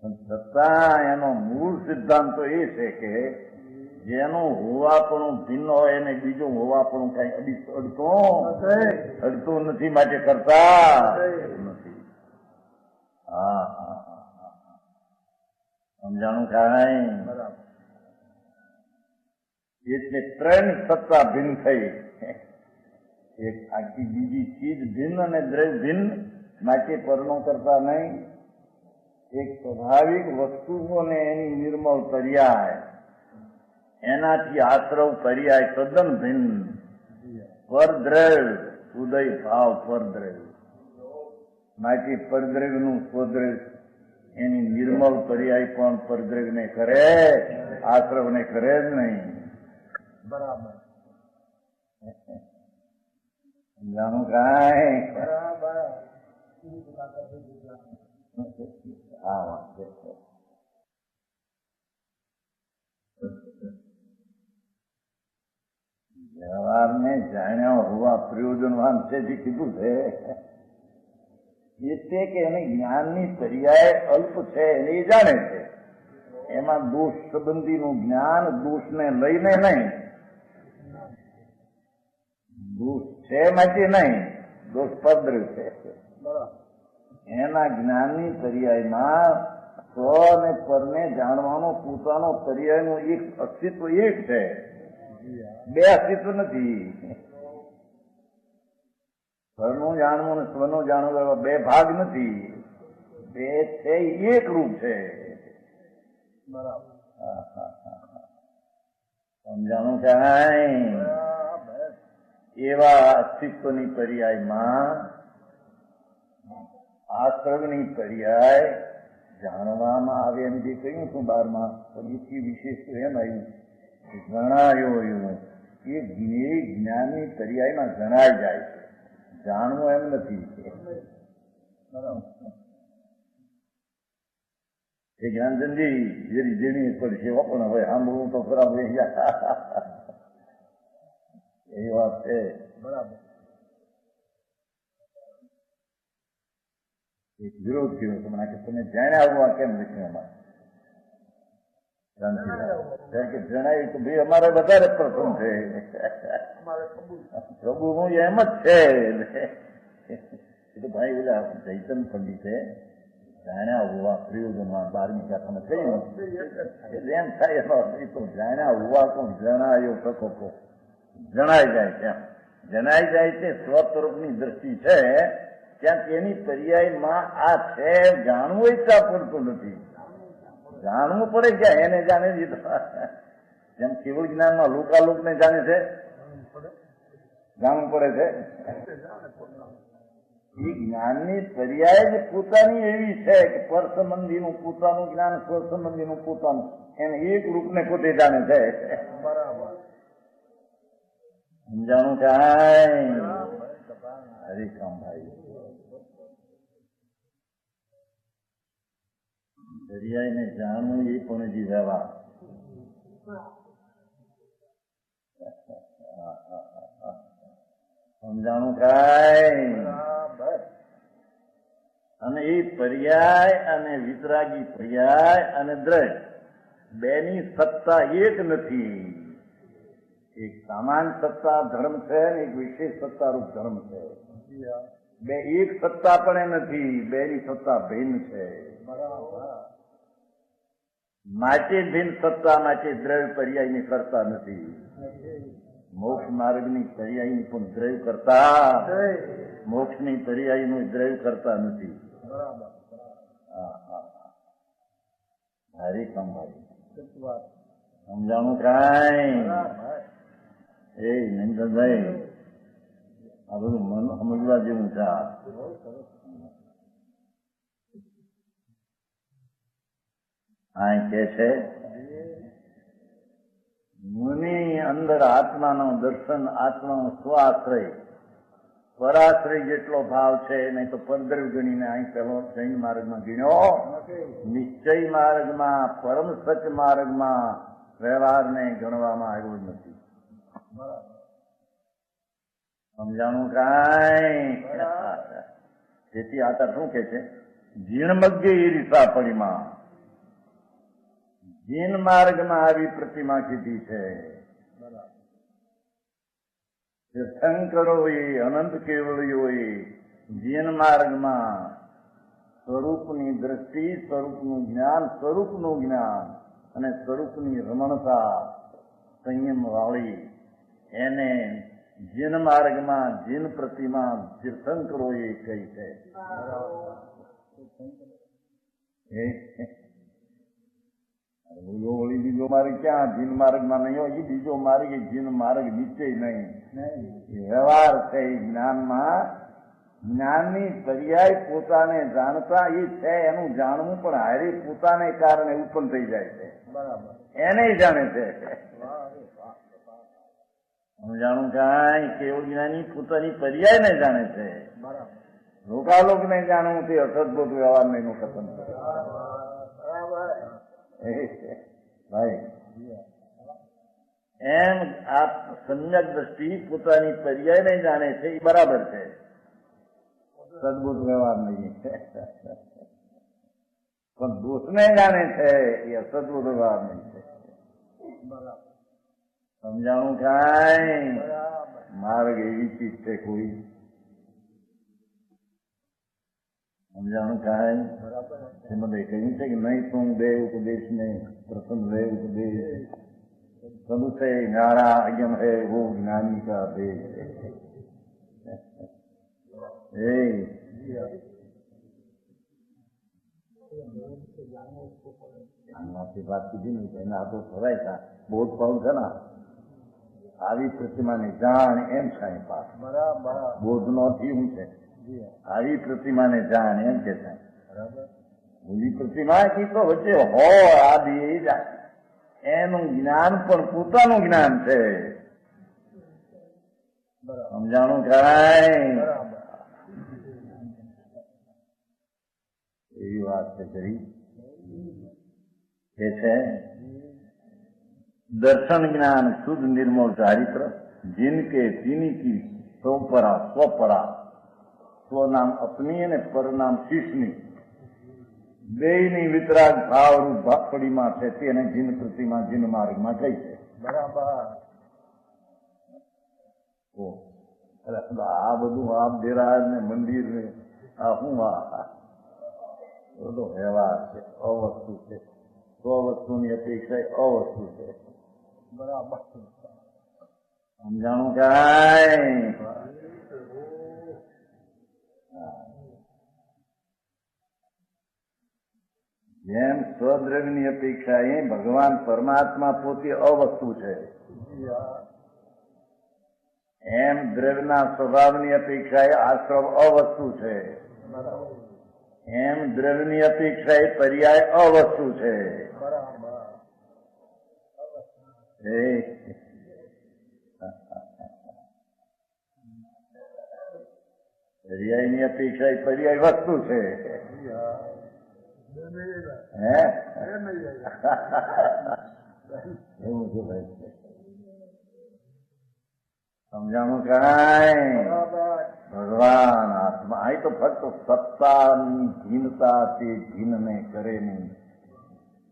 છતાં એનો મૂળ સિદ્ધાંત તો એ છે કે જેનું હોવાપણું ભિન્ન હોય એને બીજું હોવાપણું કઈ અડતું નથી, માટે કરતા નથી. હા હા હા, સમજાણું કાંઈ? એટલે ત્રણ સત્તા ભિન્ન થઈ, એક આખી બીજી ચીજ ભિન્ન અને દ્રવ્ય ભિન્ન, માટે પરનો કરતા નહીં. એક સ્વાભાવિક વસ્તુઓને એની નિર્મળ પર્યાય, એનાથી આશ્રવ પર્યાય તદ્દન ભિન્ન. પરદ્રવ્ય ઉદય ભાવ પરદ્રવ્ય, માટે પરદ્રવ્યનું સ્વદ્રવ્ય એની નિર્મળ પર્યાય પણ પરદ્રવ્યને કરે, આશ્રવને કરે જ નહીં. બરાબર. સમજાણું કાંઈ? બરાબર. હા વાત છે. વ્યવહારને જાણ્યા હોવા પ્રયોજનવાન છે જે કીધું છે એટલે કે એને જ્ઞાનની પર્યાય અલ્પ છે એને એ જાણે છે. એમાં દોષ સંબંધીનું જ્ઞાન દોષને લઈને નહીં, દોષ છે માટે નહીં, દોષ પરદ્રવ્ય છે. એના જ્ઞાનની પર્યાયમાં સ્વ અને પરને જાણવાનો પોતાનો પર્યાયનું એક અસ્તિત્વ એક છે, બે અસ્તિત્વ નથી. પરનું જાણવું અને સ્વનું જાણવું એવા બે ભાગ નથી, બે છે એક રૂપ છે. સમજાણું કાંઈ? એવા અસ્તિત્વની પર્યાયમાં આશ્રવની પર્યાય જાણવામાં આવે એમ જે કહ્યું છું 12માં, એથી વિશેષ એમ આવ્યું જણાયો એવું કે જ્ઞાનની પર્યાયમાં જણાઈ જાય છે, જાણવું એમ નથી. એ જ્ઞાનચંદજી જેની જેની પડશે પણ હવે સાંભળવું તો ખરાબ રહી જાય એ વાત છે. બરાબર. એક વિરોધ કર્યો તમને કે તમે જાણ્યા આવવા કેમ લખ્યું એમાં? કારણ કે જણાયું તો ભાઈ અમારે વધારે પ્રસન્ન છે, પ્રભુ હું એમ જ છે. એટલે ભાઈ ઓલા ચૈતન પંડિતે જાણ્યા હોવા પ્રયોજનમાં 12મી શાખામાં કહ્યું એટલે એમ થાય એ તો જાણ્યા હોવા કોણ જણાયો પ્રકોપો જણાઈ જાય છે, જણાઈ જાય છે સ્વસ્વરૂપની દ્રષ્ટિ છે ત્યાં તેની પર્યાયમાં આ છે. જાણવું ઈચ્છા પડતું નથી, જાણવું પડે ક્યાં? એને જાણે દીધા જેમ કેવળ જ્ઞાનમાં લોકાલોકને જાણે છે, જાણવું પડે છે. એ જ્ઞાનની પર્યાય જ પોતાની એવી છે કે પર સંબંધીનું પોતાનું જ્ઞાન, સ્વ સંબંધીનું પોતાનું, એને એક રૂપને પોતે જાણે છે. બરાબર. સમજાણું કાંઈ? હરિકામભાઈ દરિયાઈને જાણવું એ પણ હજી વ્યવહાર. સમજાણું કાંઈ? અને એ પર્યાય અને વિતરાગી પર્યાય અને દ્રવ્ય બેની સત્તા એક નથી. એક સામાન્ય સત્તા ધર્મ છે ને એક વિશેષ સત્તારૂપ ધર્મ છે. બે એક સત્તા પણ નથી, બેની સત્તા ભિન્ન છે. માટે ભિન્ન સત્તા માટે દ્રવ્ય પર્યાયની કરતા નથી. મોક્ષ માર્ગની પર્યાયની પણ દ્રવ્ય કરતા, મોક્ષની પર્યાયનું દ્રવ્ય કરતા નથી. હરી કમાઈ સમજાણું કાંઈ? એ નંદનભાઈ આ બધું મન સમજવા જેવું છે. આ કે છે મુનિ અંદર આત્માનો દર્શન, આત્માનો સ્વાશ્રય, પરાશ્રય જેટલો ભાવ છે નહીં તો પરદ્રવ્ય ગણીને અહીં પેલો જૈન માર્ગમાં ગણ્યો. નિશ્ચય માર્ગમાં, પરમ સચ માર્ગમાં વ્યવહારને ગણવામાં આવ્યો જ નથી. સમજાણું કાંઈ? તેથી આતા શું કે છે? જીણમગ્ય ઈર્ષા પરિમા જીન માર્ગમાં આવી પ્રતિમા કીધી છે. તીર્થંકરોએ અનંત કેવળીઓએ જીન માર્ગમાં સ્વરૂપની દ્રષ્ટિ, સ્વરૂપનું જ્ઞાન અને સ્વરૂપની રમણતા સંયમ વાળી એને જીન માર્ગમાં જીન પ્રતિમા તીર્થંકરોએ કહી છે. બીજો માર્ગ ક્યાં જીન માર્ગમાં નહીં હોય? બીજો માર્ગ એ જીન માર્ગ નીચે નહીં. વ્યવહાર છે જ્ઞાનમાં. જ્ઞાનની પર્યાય પોતાને જાણતા એ છે, એનું જાણવું પણ હારી પોતાને કારણે ઉત્પન્ન થઈ જાય છે. એને જાણે છે. જાણું કાંઈ કેવું જ્ઞાની પોતાની પર્યાય ને જાણે છે. લોકાલોક ને જાણવું તે અસદભૂત વ્યવહાર ને એનું કથન કરે. ભાઈ એમ આ સમ્યક દ્રષ્ટિ પોતાની પર્યાય ને જાણે છે એ બરાબર છે. સદભૂત વ્યવહાર નહીં. પણ દોષને જાણે છે એ અસદભૂત વ્યવહાર નહીં છે. સમજાણું કાંઈ? માર્ગ એવી ચીજ છે કોઈ સમજાણું કાંઈ? એમાં કહ્યું છે કે નહીં તું દેવ ઉપદેશ ને પ્રથમ દેવ ઉપદેશ સદુષે નારા અયમ હે वो જ્ઞાની કા દેશ. આમાંથી વાત કીધી ને એના હાથો થવાય હતા બોધ પાઉં છે ને આવી પ્રતિમાને જાણ એમ સાંઈ પાસ બોધ નો થયું છે. આવી પ્રતિમાને જાણ એમ કે સાંઈ ઓલી પ્રતિમા કી તો વચ્ચે હો આ બે એનું જ્ઞાન પણ પોતાનું જ્ઞાન છે. સમજાણું કાંઈ? એવી વાત છે કરી કે છે દર્શન જ્ઞાન શુદ્ધ નિર્મળ ચારિત્ર जिनके तीनी की स्वपरा स्वपरा સ્વનામ અપની અને પરનામ શીશની બેયની વિતરાગ ભાવરૂપ ભાગપડીમાં છે તેને જીન પ્રતિમા જીન માર્ગમાં કહી છે. બરાબર. આ બધું આપ દેરાજ ને મંદિર ને આ શું બધો વ્યવહાર છે, અવસ્તુ છે. સ્વવસ્તુની અપેક્ષા અવસ્તુ છે. બરાબર. સમજાણું કાંઈ? જેમ સ્વદ્રવ્યની અપેક્ષા એ ભગવાન પરમાત્મા પોતે અવસ્તુ છે, એમ દ્રવ્યના સ્વભાવની અપેક્ષા એ આશ્રમ અવસ્તુ છે. એમ દ્રવ્યની અપેક્ષા એ પર્યાય અવસ્તુ છે. પર્યાયની અપેક્ષા એ પર્યાય વસ્તુ છે. એવું છે ભાઈ. સમજાણું કાંઈ? ભગવાન આત્મા અહીં તો ફક્ત સત્તાની ભીનતા તે ભીનને કરે નહીં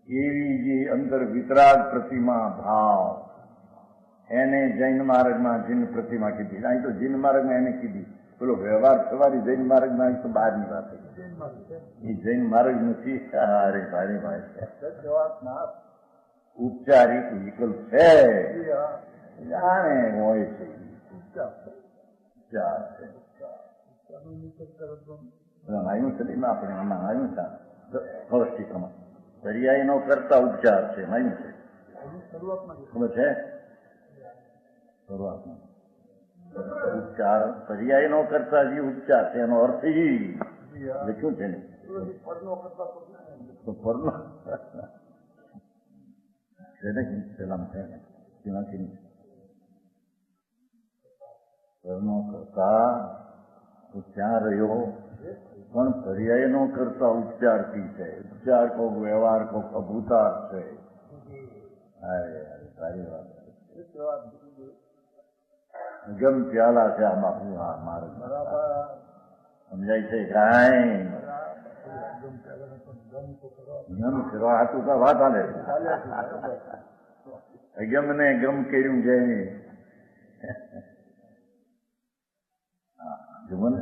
એવી જે અંદર વિતરાગ પ્રતિમા ભાવ એને જૈન માર્ગમાં જીન પ્રતિમા કીધી. અહીં તો જીન માર્ગમાં એને કીધી. પેલો વ્યવહાર સવારી જૈન માર્ગમાં અહીં તો બહારની વાત એ જૈન માર્ગ નથી. અરે ભારે ભાઈ ઉપચારિક વિકલ્પ છે, જાણે હોય છે. આવ્યું છે આપણે આમાં આવ્યું છે સ્પષ્ટીકરણ પર્યાય નો કરતા ઉપચાર છે. આવ્યું છે ખબર છે શરૂઆતમાં ઉપચાર પર્યાય નો કરતા જે ઉપચાર છે એનો અર્થ લખ્યું છે ને તો પરનો છે ને પેલા છે તેનાથી પરનો કરતા ઉપચાર રહ્યો પણ પર્યાય નો કરતા ઉપચારથી છે. ઉપચાર કોક વ્યવહાર કોક અભૂતાર છે. સારી વાત ગમ પ્યાલા છે આમાં મારે સમજાય છે કાંઈ? ગમ કરવા હાથું તો વાત આલે ગમ ને ગમ કર્યું છે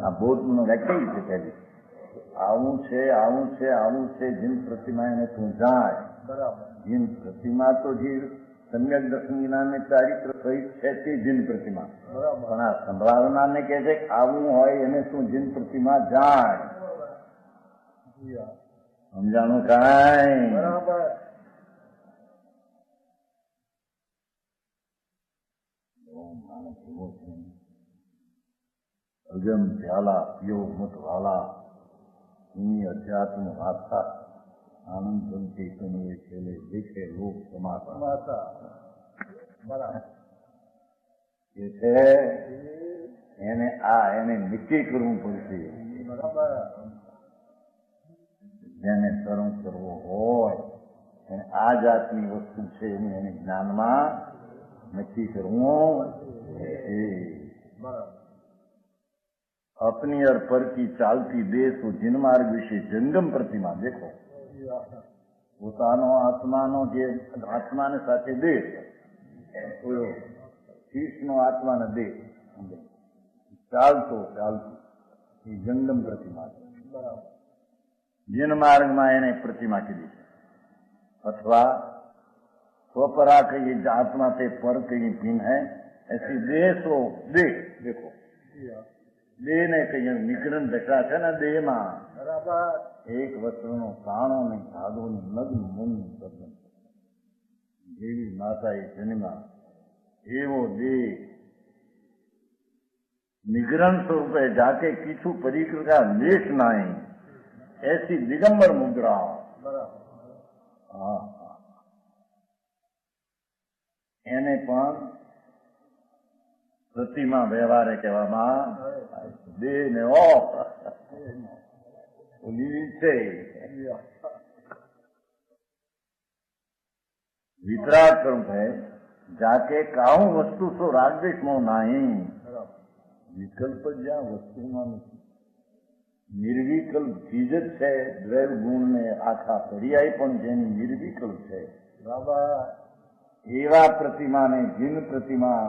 આ બૌદ્ધનો વ્યાખ્યા છે પહેલી આવું છે આવું છે આવું છે જીન પ્રતિમા એને તું જાય બરાબર જીન પ્રતિમા તો જે સમ્યક દર્શન જ્ઞાનને ચારિત્ર સહિત છે તે જીન પ્રતિમા બરાબર પણ આ સંભળાવનારને કહે છે કે આવું હોય એને તું જીન પ્રતિમા જાય સમજાણું કાંઈ બરાબર અગમ ધ્યાલા પિયો મત વાલા ની અધ્યાત્મ વાર્તા આનંદ બનતી તનવે છેલ્લે દેખે લોક સમાતા માતા બરાબર એ છે એને એને નક્કી કરવું પડશે બરાબર જેને કર્મ કરવો હોય એને આ જાતની વસ્તુ છે એને જ્ઞાનમાં નક્કી કરવું બરાબર अपनी और पर की चालती देश वो जिन मार्ग विषय जंगम प्रतिमा देखो પોતાનો આત્માનો જે આત્માને સાથે દેહ શીશનો આત્માને દેહ ચાલતો એ જંગમ પ્રતિમા છે બરાબર जिन मार्गમાં એને प्रतिमा કીધી છે અથવા स्वपरा कहीं आत्मा से पर कहीं भिन्न है ऐसी देह तो देह देखो देह ने कहीं निग्रह दशा છે ને દેહમાં બરાબર એક વસ્ત્રનો પ્રાણો ને સાધુ ને લગ્ન મન સર્જન જેવી માતા એ જન્મા એવો દેહ નિગ્રહ સ્વરૂપે જાકે કીછું પરિક્રમા લેશ નહીં ऐसी दिगंबर मुद्रा એને પણ પ્રતિમા વ્યવહારે કહેવામાં દેહ ને લીલી છે वितराग कर्म है जाके काहू वस्तु सो रागद्वेष मोह नहीं विकल्प ज्या वस्तुમાં નથી નિર્વિકલ્પ ચીજ જ છે દ્રૈવ ગુણ ને આખા પર્યાય પણ જેની નિર્વિકલ્પ છે એવા પ્રતિમાને જીન પ્રતિમા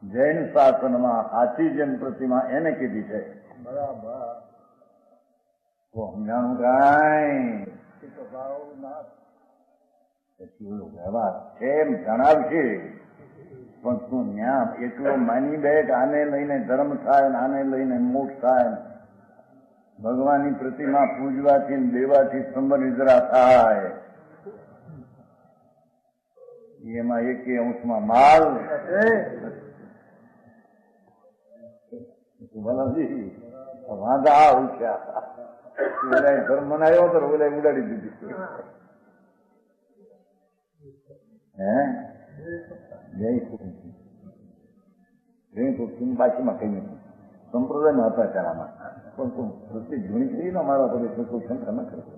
જૈન શાસનમાં સાચી જૈન પ્રતિમા એને કીધી છે બરાબર તો સમજાણું કાંઈ પછી ઓલો વ્યવહાર એમ જણાવશે પણ તું ન્યા એટલો માની બેઠ આને લઈને ધર્મ થાય ને આને લઈને મોક્ષ થાય ભગવાનની પ્રતિમા પૂજવાથી દેવાથી સંબંધિતરા થાય એમાં એકે અંશમાં માલ ભલાજી વાંધા ઉઠ્યા ઓલા ધર્મ મનાયો તો ઓલા ઉડાડી દીધી હે જય કુટુંબ બાકીમાં કઈ નથી સંપ્રદાયમાં હતા ચારામાં પણ તું પ્રત્યેક ઘણી કરીને અમારા પર કોઈ શંકા ન કરતો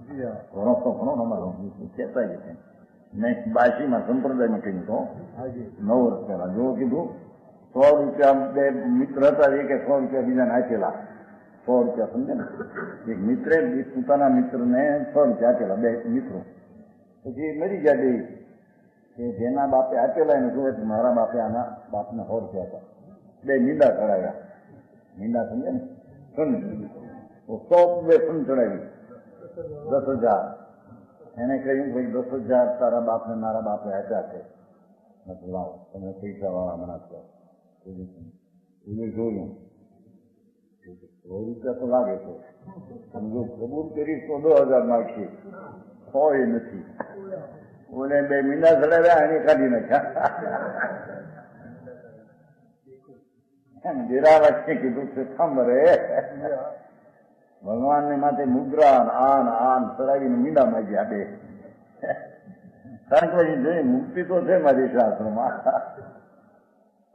ઘણો તો ઘણો અમારો કહેતા જ છે મેં બાસીમાં સંપ્રદાયમાં કહ્યું તો 9 વર્ષ પહેલા જો કીધું 100 રૂપિયા બે મિત્ર હતા એ કે 100 રૂપિયા બીજાને આપેલા 100 રૂપિયા સમજે ને એક મિત્રે પોતાના મિત્રને 100 રૂપિયા આપેલા બે મિત્રો પછી મરી ગયા બે કે જેના બાપે આપેલા એને જોવે મારા બાપે આના બાપને 100 રૂપિયા હતા બે નિંદા ચડાવ્યા નિંદા સમજે ને બે ફન ચડાવી 10,000 એને કહ્યું ભાઈ 10,000 તારા બાપને મારા બાપે આપ્યા છે લાવો તમે પૈસા વાળા મનાશો જોયું 100 રૂપિયા તો લાગે છે તમે જો કબૂલ કરીશ તો 10,000 નાખશે હોય નથી ઓલે બે મીંડા ચડાવ્યા એને કાઢી નાખ્યા ડેરા વાંચે કીધું છે સાંભળે ભગવાનને માથે મુદ્રા આન ચડાવીને મીંડા માંગ્યા બે કારણ કે જોઈ મુક્તિ તો છે મારી શાસ્ત્રમાં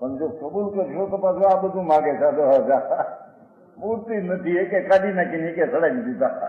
પણ જો કબૂલ કરશો તો પાછું આ બધું માગે છે 10,000 મૂર્તિ નથી એકે કાઢી નાખીને એકે ચડાવી દીધા